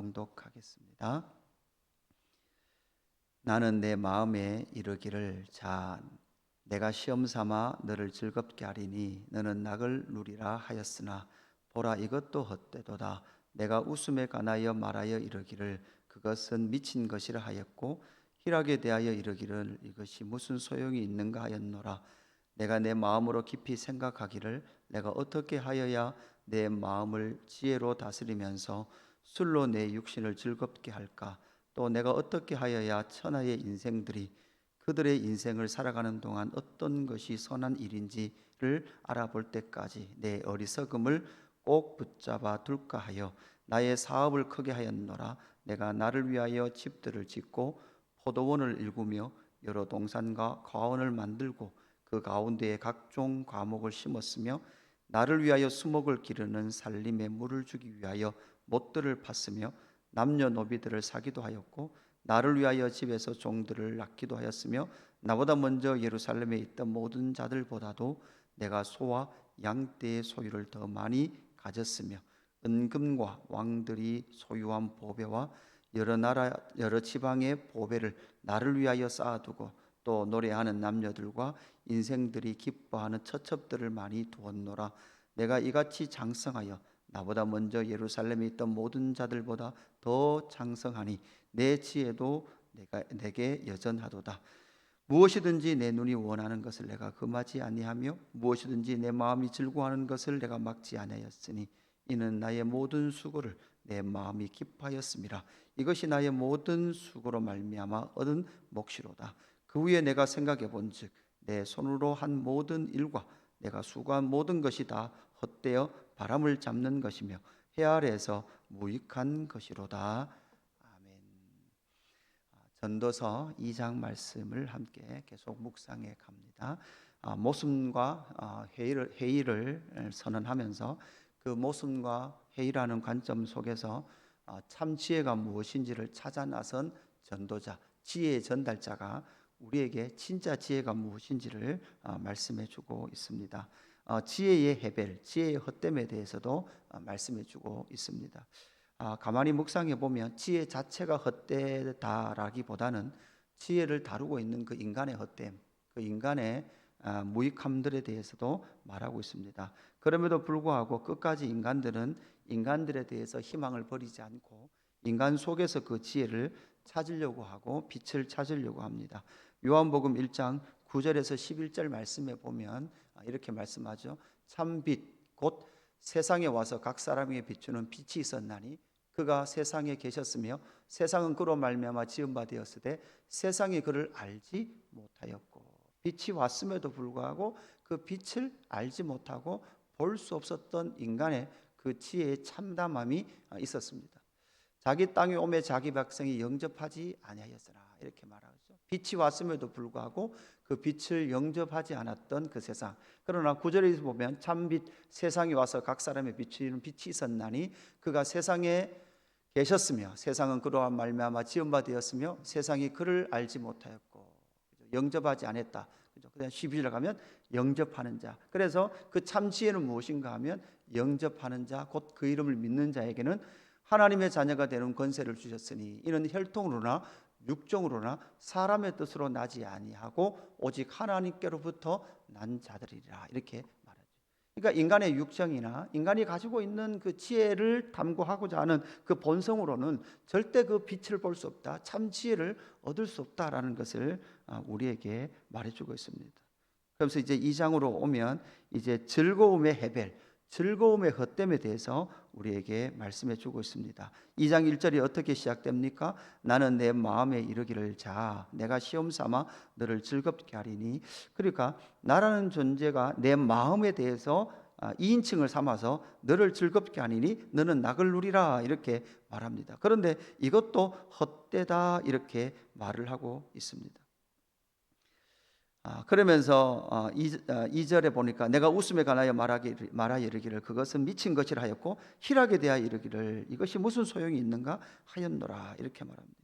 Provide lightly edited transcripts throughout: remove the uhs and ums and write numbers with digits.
봉독하겠습니다. 나는 내 마음에 이르기를 자 내가 시험 삼아 너를 즐겁게 하리니 너는 낙을 누리라 하였으나 보라 이것도 헛되도다. 내가 웃음에 관하여 말하여 이르기를 그것은 미친 것이라 하였고 희락에 대하여 이르기를 이것이 무슨 소용이 있는가 하였노라. 내가 내 마음으로 깊이 생각하기를 내가 어떻게 하여야 내 마음을 지혜로 다스리면서 술로 내 육신을 즐겁게 할까? 또 내가 어떻게 하여야 천하의 인생들이 그들의 인생을 살아가는 동안 어떤 것이 선한 일인지를 알아볼 때까지 내 어리석음을 꼭 붙잡아 둘까 하여 나의 사업을 크게 하였노라. 내가 나를 위하여 집들을 짓고 포도원을 일구며 여러 동산과 과원을 만들고 그 가운데에 각종 과목을 심었으며 나를 위하여 수목을 기르는 살림에 물을 주기 위하여 못들을 팠으며 남녀노비들을 사기도 하였고 나를 위하여 집에서 종들을 낳기도 하였으며 나보다 먼저 예루살렘에 있던 모든 자들보다도 내가 소와 양떼의 소유를 더 많이 가졌으며 은금과 왕들이 소유한 보배와 여러 나라 여러 지방의 보배를 나를 위하여 쌓아두고 또 노래하는 남녀들과 인생들이 기뻐하는 처첩들을 많이 두었노라. 내가 이같이 장성하여 나보다 먼저 예루살렘에 있던 모든 자들보다 더 장성하니 내 지혜도 내게 여전하도다. 무엇이든지 내 눈이 원하는 것을 내가 금하지 아니하며 무엇이든지 내 마음이 즐거워하는 것을 내가 막지 아니하였으니 이는 나의 모든 수고를 내 마음이 기뻐하였음이라. 이것이 나의 모든 수고로 말미암아 얻은 몫이로다. 그 후에 내가 생각해 본즉 내 손으로 한 모든 일과 내가 수고한 모든 것이 다 헛되어 바람을 잡는 것이며 해 아래에서 무익한 것이로다. 아멘. 전도서 2장 말씀을 함께 계속 묵상해 갑니다. 모순과 회의를 선언하면서 그 모순과 회의라는 관점 속에서 참 지혜가 무엇인지를 찾아 나선 전도자, 지혜의 전달자가 우리에게 진짜 지혜가 무엇인지를 말씀해 주고 있습니다. 지혜의 해벨, 지혜의 헛됨에 대해서도 말씀해 주고 있습니다. 가만히 묵상해 보면 지혜 자체가 헛되다라기보다는 지혜를 다루고 있는 그 인간의 헛됨, 그 인간의 무익함들에 대해서도 말하고 있습니다. 그럼에도 불구하고 끝까지 인간들은 인간들에 대해서 희망을 버리지 않고 인간 속에서 그 지혜를 찾으려고 하고 빛을 찾으려고 합니다. 요한복음 1장 9절에서 11절 말씀에 보면 이렇게 말씀하죠. 참빛 곧 세상에 와서 각 사람에게 비추는 빛이 있었나니 그가 세상에 계셨으며 세상은 그로 말미암아 지은 바 되었으되 세상이 그를 알지 못하였고 빛이 왔음에도 불구하고 그 빛을 알지 못하고 볼 수 없었던 인간의 그 지혜의 참담함이 있었습니다. 자기 땅에 오매 자기 백성이 영접하지 아니하였으나 이렇게 말하죠. 빛이 왔음에도 불구하고 그 빛을 영접하지 않았던 그 세상. 그러나 9절에서 보면 참빛 세상에 와서 각 사람의 비추는 빛이 있었나니 그가 세상에 계셨으며 세상은 그로 말미암아 지은 바 되었으며 세상이 그를 알지 못하였고 영접하지 않았다. 그다음 12절 가면 영접하는 자. 그래서 그 참 지혜는 무엇인가 하면 영접하는 자, 곧 그 이름을 믿는 자에게는 하나님의 자녀가 되는 권세를 주셨으니 이는 혈통으로나 육정으로나 사람의 뜻으로 나지 아니하고 오직 하나님께로부터 난 자들이라 이렇게 말하죠. 그러니까 인간의 육정이나 인간이 가지고 있는 그 지혜를 탐구하고자 하는 그 본성으로는 절대 그 빛을 볼 수 없다. 참 지혜를 얻을 수 없다라는 것을 우리에게 말해주고 있습니다. 그래서 이제 2장으로 오면 이제 즐거움의 해벨, 즐거움의 헛됨에 대해서 우리에게 말씀해 주고 있습니다. 2장 1절이 어떻게 시작됩니까? 나는 내 마음에 이르기를 자 내가 시험 삼아 너를 즐겁게 하리니. 그러니까 나라는 존재가 내 마음에 대해서 2인칭을 삼아서 너를 즐겁게 하리니 너는 낙을 누리라 이렇게 말합니다. 그런데 이것도 헛되다 이렇게 말을 하고 있습니다. 그러면서 2절에 보니까 내가 웃음에 관하여 말하여 이르기를 그것은 미친 것이라 하였고 희락에 대하여 이르기를 이것이 무슨 소용이 있는가 하였노라 이렇게 말합니다.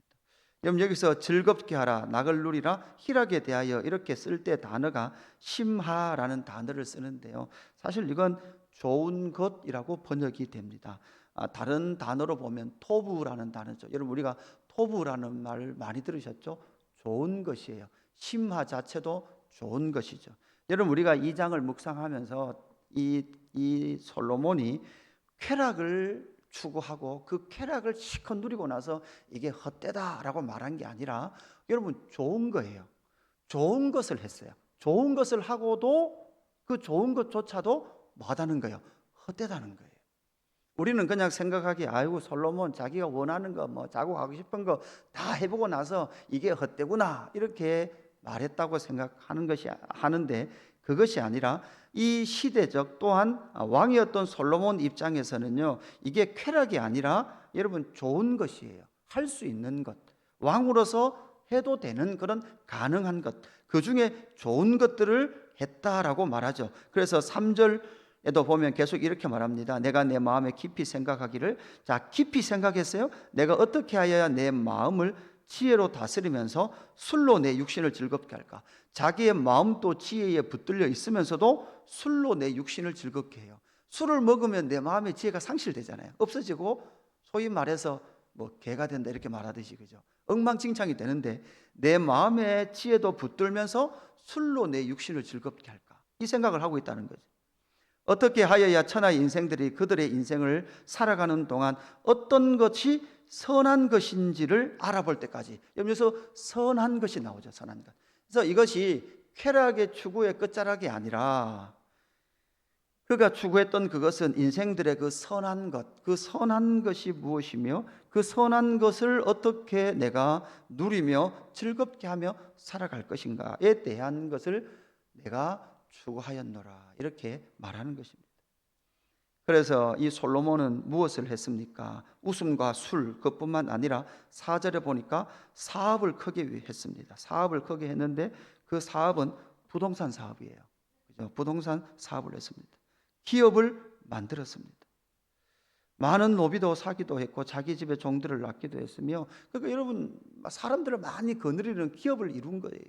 여러분 여기서 즐겁게 하라, 낙을 누리라, 희락에 대하여 이렇게 쓸 때 단어가 심하라는 단어를 쓰는데요. 사실 이건 좋은 것이라고 번역이 됩니다. 다른 단어로 보면 토부라는 단어죠. 여러분 우리가 토부라는 말을 많이 들으셨죠? 좋은 것이에요. 심화 자체도 좋은 것이죠. 여러분 우리가 이 장을 묵상하면서 이 솔로몬이 쾌락을 추구하고 그 쾌락을 실컷 누리고 나서 이게 헛되다라고 말한 게 아니라 여러분 좋은 거예요. 좋은 것을 했어요. 좋은 것을 하고도 그 좋은 것조차도 뭐하다는 거예요? 헛되다는 거예요. 우리는 그냥 생각하기에 아이고 솔로몬 자기가 원하는 거 뭐 자고 가고 싶은 거 다 해보고 나서 이게 헛되구나 이렇게 말했다고 생각하는 것이 하는데 그것이 아니라 이 시대적 또한 왕이었던 솔로몬 입장에서는요 이게 쾌락이 아니라 여러분 좋은 것이에요. 할 수 있는 것, 왕으로서 해도 되는 그런 가능한 것, 그 중에 좋은 것들을 했다라고 말하죠. 그래서 3절에도 보면 계속 이렇게 말합니다. 내가 내 마음에 깊이 생각하기를. 자, 깊이 생각했어요. 내가 어떻게 하여야 내 마음을 지혜로 다스리면서 술로 내 육신을 즐겁게 할까? 자기의 마음도 지혜에 붙들려 있으면서도 술로 내 육신을 즐겁게 해요. 술을 먹으면 내 마음의 지혜가 상실되잖아요. 없어지고 소위 말해서 뭐 개가 된다 이렇게 말하듯이 그죠? 엉망진창이 되는데 내 마음의 지혜도 붙들면서 술로 내 육신을 즐겁게 할까? 이 생각을 하고 있다는 거죠. 어떻게 하여야 천하의 인생들이 그들의 인생을 살아가는 동안 어떤 것이 선한 것인지를 알아볼 때까지. 여기서 선한 것이 나오죠. 선한 것. 그래서 이것이 쾌락의 추구의 끝자락이 아니라 그가 추구했던 그것은 인생들의 그 선한 것, 그 선한 것이 무엇이며 그 선한 것을 어떻게 내가 누리며 즐겁게 하며 살아갈 것인가에 대한 것을 내가 추구하였노라 이렇게 말하는 것입니다. 그래서 이 솔로몬은 무엇을 했습니까? 웃음과 술 그뿐만 아니라 4절에 보니까 사업을 크게 했습니다. 사업을 크게 했는데 그 사업은 부동산 사업이에요. 그죠? 부동산 사업을 했습니다. 기업을 만들었습니다. 많은 노비도 사기도 했고 자기 집에 종들을 낳기도 했으며 그러니까 여러분 사람들을 많이 거느리는 기업을 이룬 거예요.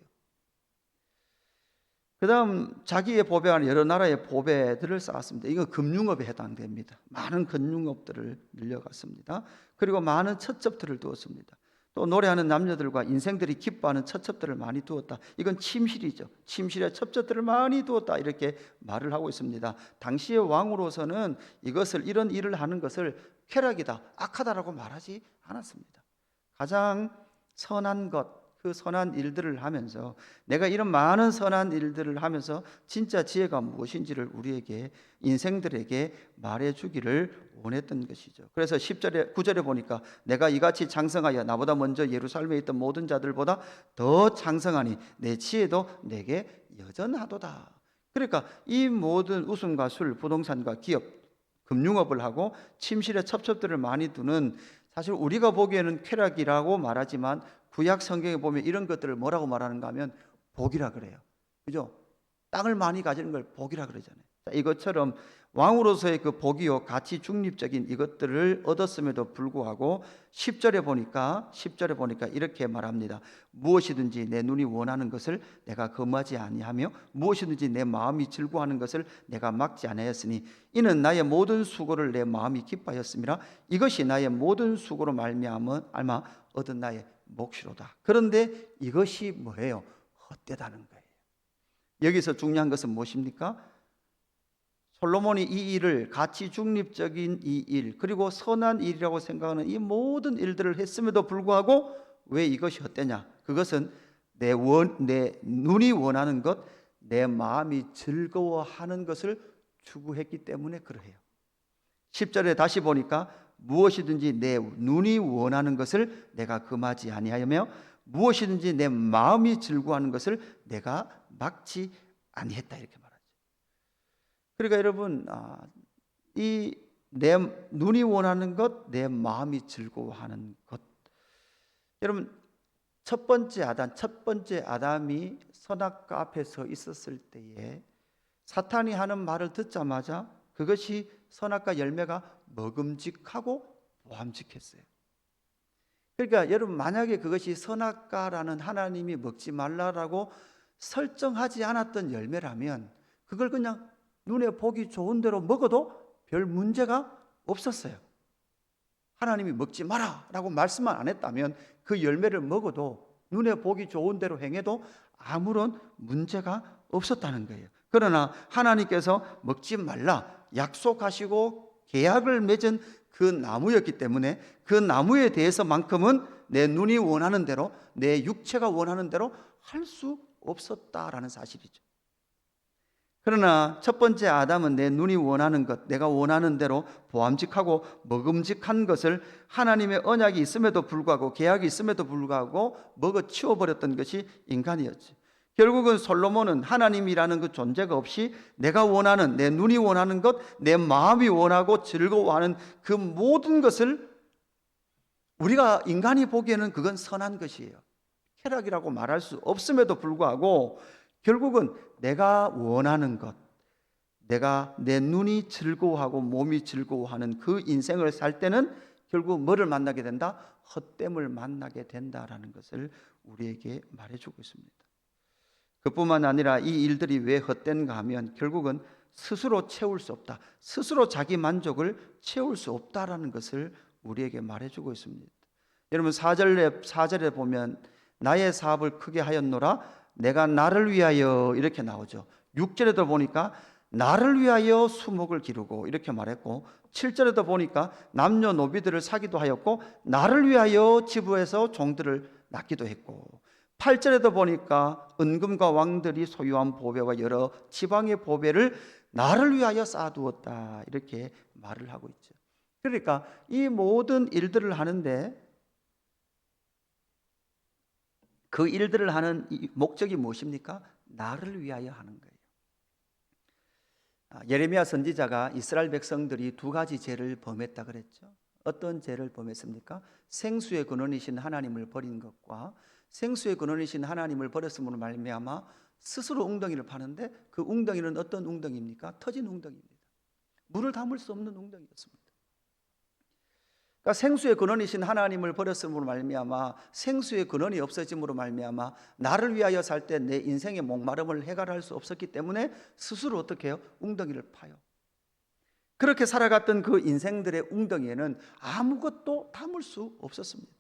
그 다음 자기의 보배와 여러 나라의 보배들을 쌓았습니다. 이건 금융업에 해당됩니다. 많은 금융업들을 늘려갔습니다. 그리고 많은 첩첩들을 두었습니다. 또 노래하는 남녀들과 인생들이 기뻐하는 첩첩들을 많이 두었다. 이건 침실이죠. 침실에 첩첩들을 많이 두었다 이렇게 말을 하고 있습니다. 당시의 왕으로서는 이것을 이런 일을 하는 것을 쾌락이다, 악하다라고 말하지 않았습니다. 가장 선한 것, 그 선한 일들을 하면서 내가 이런 많은 선한 일들을 하면서 진짜 지혜가 무엇인지를 우리에게 인생들에게 말해주기를 원했던 것이죠. 그래서 10절에 9절에 보니까 내가 이같이 장성하여 나보다 먼저 예루살렘에 있던 모든 자들보다 더 장성하니 내 지혜도 내게 여전하도다. 그러니까 이 모든 웃음과 술, 부동산과 기업, 금융업을 하고 침실에 첩첩들을 많이 두는 사실 우리가 보기에는 쾌락이라고 말하지만 구약 성경에 보면 이런 것들을 뭐라고 말하는가 하면 복이라 그래요. 그죠? 땅을 많이 가지는 걸 복이라 그러잖아요. 이것처럼 왕으로서의 그 복이요 가치 중립적인 이것들을 얻었음에도 불구하고 10절에 보니까 이렇게 말합니다. 무엇이든지 내 눈이 원하는 것을 내가 금하지 아니하며 무엇이든지 내 마음이 즐거워하는 것을 내가 막지 아니하였으니 이는 나의 모든 수고를 내 마음이 기뻐하였음이라. 이것이 나의 모든 수고로 말미암아 얻은 나의 몫이로다. 그런데 이것이 뭐예요? 헛되다는 거예요. 여기서 중요한 것은 무엇입니까? 솔로몬이 이 일을 가치 중립적인 이 일 그리고 선한 일이라고 생각하는 이 모든 일들을 했음에도 불구하고 왜 이것이 헛되냐? 그것은 내 눈이 원하는 것, 내 마음이 즐거워하는 것을 추구했기 때문에 그러해요. 10절에 다시 보니까 무엇이든지 내 눈이 원하는 것을 내가 금하지 아니하며 무엇이든지 내 마음이 즐거워하는 것을 내가 막지 아니했다 이렇게 말하죠. 그러니까 여러분 이 내 눈이 원하는 것, 내 마음이 즐거워하는 것. 여러분 첫 번째 아담이 선악과 앞에 서 있었을 때에 사탄이 하는 말을 듣자마자 그것이 선악과 열매가 먹음직하고 보암직했어요. 그러니까 여러분 만약에 그것이 선악과라는 하나님이 먹지 말라라고 설정하지 않았던 열매라면 그걸 그냥 눈에 보기 좋은 대로 먹어도 별 문제가 없었어요. 하나님이 먹지 마라 라고 말씀만 안 했다면 그 열매를 먹어도 눈에 보기 좋은 대로 행해도 아무런 문제가 없었다는 거예요. 그러나 하나님께서 먹지 말라 약속하시고 계약을 맺은 그 나무였기 때문에 그 나무에 대해서만큼은 내 눈이 원하는 대로, 내 육체가 원하는 대로 할 수 없었다라는 사실이죠. 그러나 첫 번째 아담은 내 눈이 원하는 것, 내가 원하는 대로 보암직하고 먹음직한 것을 하나님의 언약이 있음에도 불구하고, 계약이 있음에도 불구하고 먹어 치워버렸던 것이 인간이었지. 결국은 솔로몬은 하나님이라는 그 존재가 없이 내가 원하는, 내 눈이 원하는 것, 내 마음이 원하고 즐거워하는 그 모든 것을, 우리가 인간이 보기에는 그건 선한 것이에요. 쾌락이라고 말할 수 없음에도 불구하고 결국은 내가 원하는 것, 내가 내 눈이 즐거워하고 몸이 즐거워하는 그 인생을 살 때는 결국 뭐를 만나게 된다? 헛됨을 만나게 된다라는 것을 우리에게 말해주고 있습니다. 그뿐만 아니라 이 일들이 왜 헛된가 하면 결국은 스스로 채울 수 없다, 스스로 자기 만족을 채울 수 없다라는 것을 우리에게 말해주고 있습니다. 여러분 4절에 보면 나의 사업을 크게 하였노라 내가 나를 위하여 이렇게 나오죠. 6절에도 보니까 나를 위하여 수목을 기르고 이렇게 말했고, 7절에도 보니까 남녀노비들을 사기도 하였고 나를 위하여 지부에서 종들을 낳기도 했고, 8절에도 보니까 은금과 왕들이 소유한 보배와 여러 지방의 보배를 나를 위하여 쌓아두었다 이렇게 말을 하고 있죠. 그러니까 이 모든 일들을 하는데 그 일들을 하는 목적이 무엇입니까? 나를 위하여 하는 거예요. 예레미야 선지자가 이스라엘 백성들이 두 가지 죄를 범했다 그랬죠. 어떤 죄를 범했습니까? 생수의 근원이신 하나님을 버린 것과, 생수의 근원이신 하나님을 버렸음으로 말미암아 스스로 웅덩이를 파는데 그 웅덩이는 어떤 웅덩이입니까? 터진 웅덩이입니다. 물을 담을 수 없는 웅덩이였습니다. 그러니까 생수의 근원이신 하나님을 버렸음으로 말미암아, 생수의 근원이 없어짐으로 말미암아 나를 위하여 살 때 내 인생의 목마름을 해결할 수 없었기 때문에 스스로 어떻게 해요? 웅덩이를 파요. 그렇게 살아갔던 그 인생들의 웅덩이에는 아무것도 담을 수 없었습니다.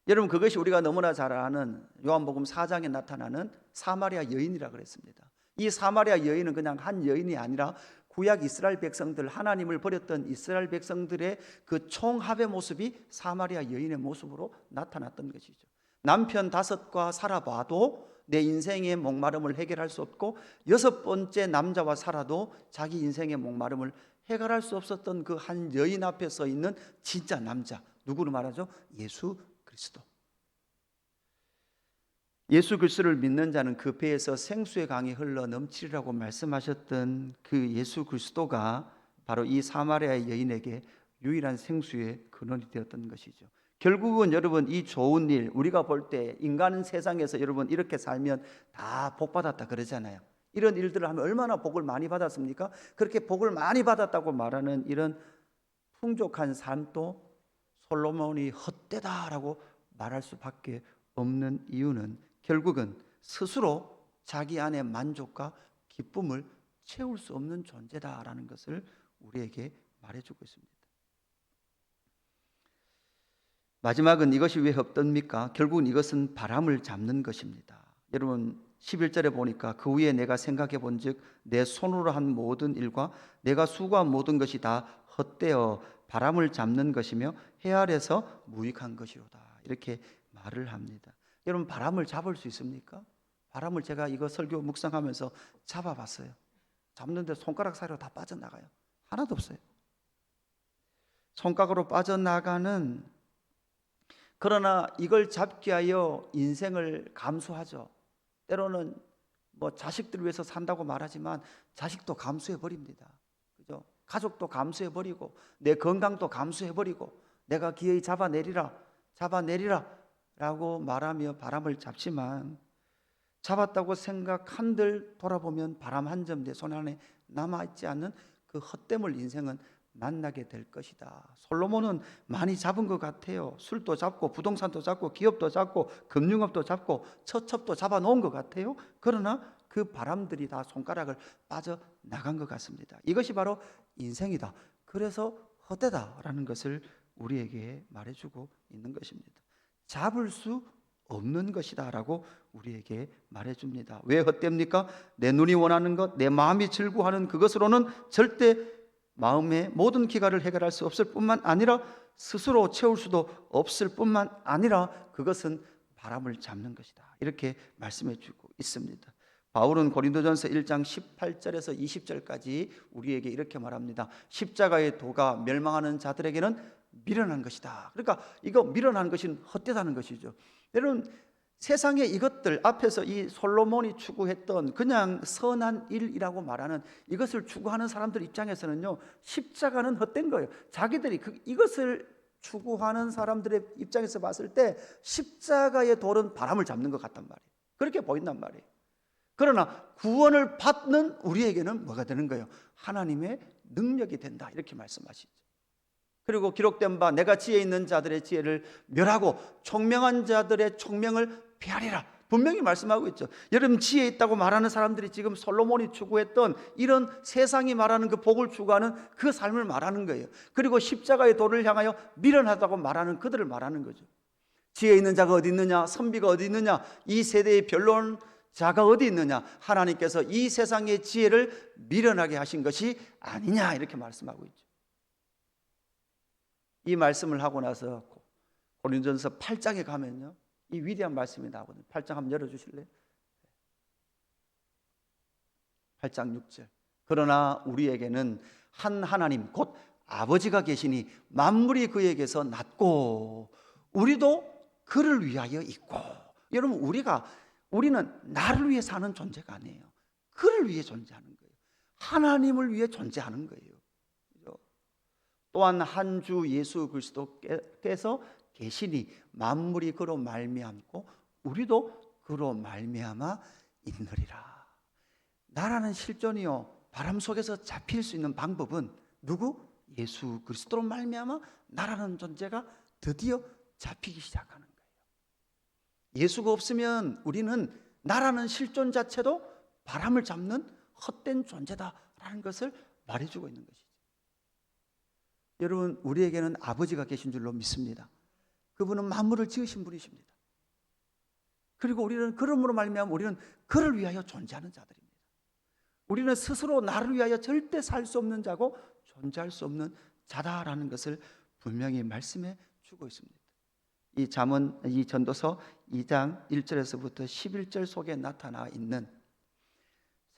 여러분, 그것이 우리가 너무나 잘 아는 요한복음 4장에 나타나는 사마리아 여인이라 그랬습니다. 이 사마리아 여인은 그냥 한 여인이 아니라 구약 이스라엘 백성들, 하나님을 버렸던 이스라엘 백성들의 그 총합의 모습이 사마리아 여인의 모습으로 나타났던 것이죠. 남편 5과 살아봐도 내 인생의 목마름을 해결할 수 없고, 6번째 남자와 살아도 자기 인생의 목마름을 해결할 수 없었던 그 한 여인 앞에 서 있는 진짜 남자, 누구를 말하죠? 예수 그리스도. 예수 그리스도를 믿는 자는 그 배에서 생수의 강이 흘러 넘치리라고 말씀하셨던 그 예수 그리스도가 바로 이 사마리아 여인에게 유일한 생수의 근원이 되었던 것이죠. 결국은 여러분, 이 좋은 일, 우리가 볼 때 인간은 세상에서 여러분 이렇게 살면 다 복 받았다 그러잖아요. 이런 일들을 하면 얼마나 복을 많이 받았습니까? 그렇게 복을 많이 받았다고 말하는 이런 풍족한 삶도 솔로몬이 헛되다라고 말할 수밖에 없는 이유는 결국은 스스로 자기 안의 만족과 기쁨을 채울 수 없는 존재다라는 것을 우리에게 말해주고 있습니다. 마지막은 이것이 왜 헛됩니까? 결국은 이것은 바람을 잡는 것입니다. 여러분 11절에 보니까 그 후에 내가 생각해 본즉 내 손으로 한 모든 일과 내가 수고한 모든 것이 다 헛되어 바람을 잡는 것이며 해 아래서 무익한 것이로다 이렇게 말을 합니다. 여러분, 바람을 잡을 수 있습니까? 바람을 제가 이거 설교 묵상하면서 잡아봤어요. 잡는데 손가락 사이로 다 빠져나가요. 하나도 없어요. 손가락으로 빠져나가는, 그러나 이걸 잡기 위하여 인생을 감수하죠. 때로는 뭐 자식들을 위해서 산다고 말하지만 자식도 감수해 버립니다. 그죠? 가족도 감수해 버리고 내 건강도 감수해 버리고 내가 기어이 잡아내리라 라고 말하며 바람을 잡지만, 잡았다고 생각한들 돌아보면 바람 한 점 내 손 안에 남아있지 않는 그 헛됨을 인생은 만나게 될 것이다. 솔로몬은 많이 잡은 것 같아요. 술도 잡고 부동산도 잡고 기업도 잡고 금융업도 잡고 처첩도 잡아놓은 것 같아요. 그러나 그 바람들이 다 손가락을 빠져나간 것 같습니다. 이것이 바로 인생이다. 그래서 헛되다라는 것을 우리에게 말해주고 있는 것입니다. 잡을 수 없는 것이다라고 우리에게 말해줍니다. 왜 헛됩니까? 내 눈이 원하는 것, 내 마음이 즐거워하는 그것으로는 절대 마음의 모든 기갈을 해결할 수 없을 뿐만 아니라 스스로 채울 수도 없을 뿐만 아니라 그것은 바람을 잡는 것이다. 이렇게 말씀해 주고 있습니다. 바울은 고린도전서 1장 18절에서 20절까지 우리에게 이렇게 말합니다. 십자가의 도가 멸망하는 자들에게는 미련한 것이다. 그러니까 이거 미련한 것은 헛되다는 것이죠. 여러분, 세상의 이것들 앞에서 이 솔로몬이 추구했던 그냥 선한 일이라고 말하는 이것을 추구하는 사람들 입장에서는요, 십자가는 헛된 거예요. 자기들이 이것을 추구하는 사람들의 입장에서 봤을 때 십자가의 돌은 바람을 잡는 것 같단 말이에요. 그렇게 보인단 말이에요. 그러나 구원을 받는 우리에게는 뭐가 되는 거예요? 하나님의 능력이 된다. 이렇게 말씀하시죠. 그리고 기록된 바 내가 지혜 있는 자들의 지혜를 멸하고 총명한 자들의 총명을 폐하리라. 분명히 말씀하고 있죠. 여러분, 지혜 있다고 말하는 사람들이 지금 솔로몬이 추구했던 이런 세상이 말하는 그 복을 추구하는 그 삶을 말하는 거예요. 그리고 십자가의 도를 향하여 미련하다고 말하는 그들을 말하는 거죠. 지혜 있는 자가 어디 있느냐, 선비가 어디 있느냐, 이 세대의 변론 자가 어디 있느냐, 하나님께서 이 세상의 지혜를 미련하게 하신 것이 아니냐, 이렇게 말씀하고 있죠. 이 말씀을 하고 나서 고린도전서 8장에 가면요, 이 위대한 말씀이 나오거든요. 8장 한번 열어주실래요? 8장 6절. 그러나 우리에게는 한 하나님 곧 아버지가 계시니 만물이 그에게서 났고 우리도 그를 위하여 있고. 여러분, 우리는 나를 위해 사는 존재가 아니에요. 그를 위해 존재하는 거예요. 하나님을 위해 존재하는 거예요. 또한 한 주 예수 그리스도께서 계시니 만물이 그로 말미암고 우리도 그로 말미암아 있느리라. 나라는 실존이요, 바람 속에서 잡힐 수 있는 방법은 누구? 예수 그리스도로 말미암아 나라는 존재가 드디어 잡히기 시작하는 거예요. 예수가 없으면 우리는 나라는 실존 자체도 바람을 잡는 헛된 존재다라는 것을 말해주고 있는 것이죠. 여러분, 우리에게는 아버지가 계신 줄로 믿습니다. 그분은 만물을 지으신 분이십니다. 그리고 우리는 그러므로 말미암아 우리는 그를 위하여 존재하는 자들입니다. 우리는 스스로 나를 위하여 절대 살 수 없는 자고 존재할 수 없는 자다라는 것을 분명히 말씀해 주고 있습니다. 이 전도서 2장 1절에서부터 11절 속에 나타나 있는,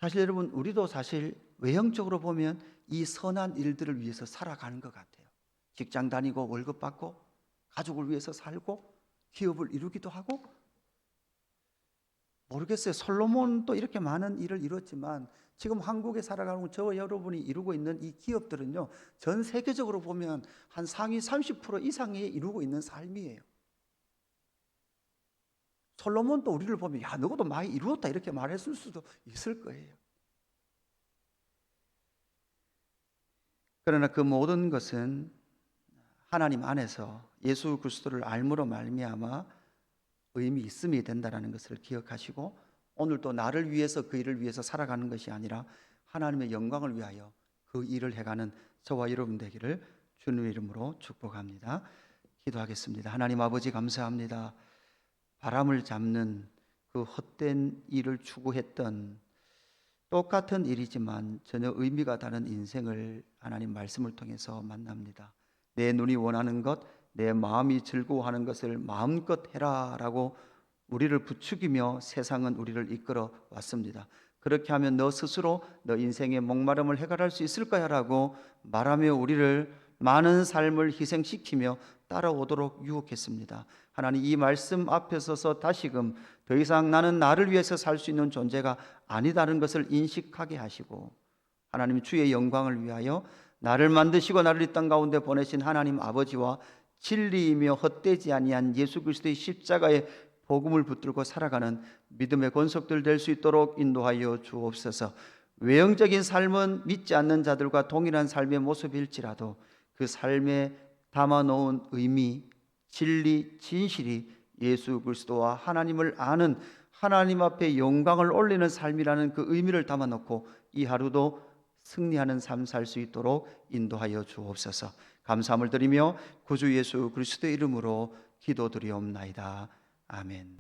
사실 여러분, 우리도 사실 외형적으로 보면 이 선한 일들을 위해서 살아가는 것 같아요. 직장 다니고 월급 받고 가족을 위해서 살고 기업을 이루기도 하고, 모르겠어요. 솔로몬도 이렇게 많은 일을 이뤘지만 지금 한국에 살아가는 저 여러분이 이루고 있는 이 기업들은요, 전 세계적으로 보면 한 상위 30% 이상이 이루고 있는 삶이에요. 솔로몬도 우리를 보면 야, 너도 많이 이루었다 이렇게 말했을 수도 있을 거예요. 그러나 그 모든 것은 하나님 안에서 예수 그리스도를 알므로 말미암아 의미 있음이 된다는 것을 기억하시고, 오늘도 나를 위해서 그 일을 위해서 살아가는 것이 아니라 하나님의 영광을 위하여 그 일을 해가는 저와 여러분 되기를 주님의 이름으로 축복합니다. 기도하겠습니다. 하나님 아버지, 감사합니다. 바람을 잡는 그 헛된 일을 추구했던 똑같은 일이지만 전혀 의미가 다른 인생을 하나님 말씀을 통해서 만납니다. 내 눈이 원하는 것, 내 마음이 즐거워하는 것을 마음껏 해라 라고 우리를 부추기며 세상은 우리를 이끌어 왔습니다. 그렇게 하면 너 스스로 너 인생의 목마름을 해결할 수 있을 거야 라고 말하며 우리를 많은 삶을 희생시키며 따라오도록 유혹했습니다. 하나님, 이 말씀 앞에 서서 다시금 더 이상 나는 나를 위해서 살 수 있는 존재가 아니다는 것을 인식하게 하시고, 하나님 주의 영광을 위하여 나를 만드시고 나를 이 땅 가운데 보내신 하나님 아버지와 진리이며 헛되지 아니한 예수 그리스도의 십자가의 복음을 붙들고 살아가는 믿음의 권속들 될 수 있도록 인도하여 주옵소서. 외형적인 삶은 믿지 않는 자들과 동일한 삶의 모습일지라도 그 삶에 담아놓은 의미, 진리, 진실이 예수 그리스도와 하나님을 아는, 하나님 앞에 영광을 올리는 삶이라는 그 의미를 담아놓고 이 하루도 승리하는 삶 살 수 있도록 인도하여 주옵소서. 감사함을 드리며 구주 예수 그리스도의 이름으로 기도드리옵나이다. 아멘.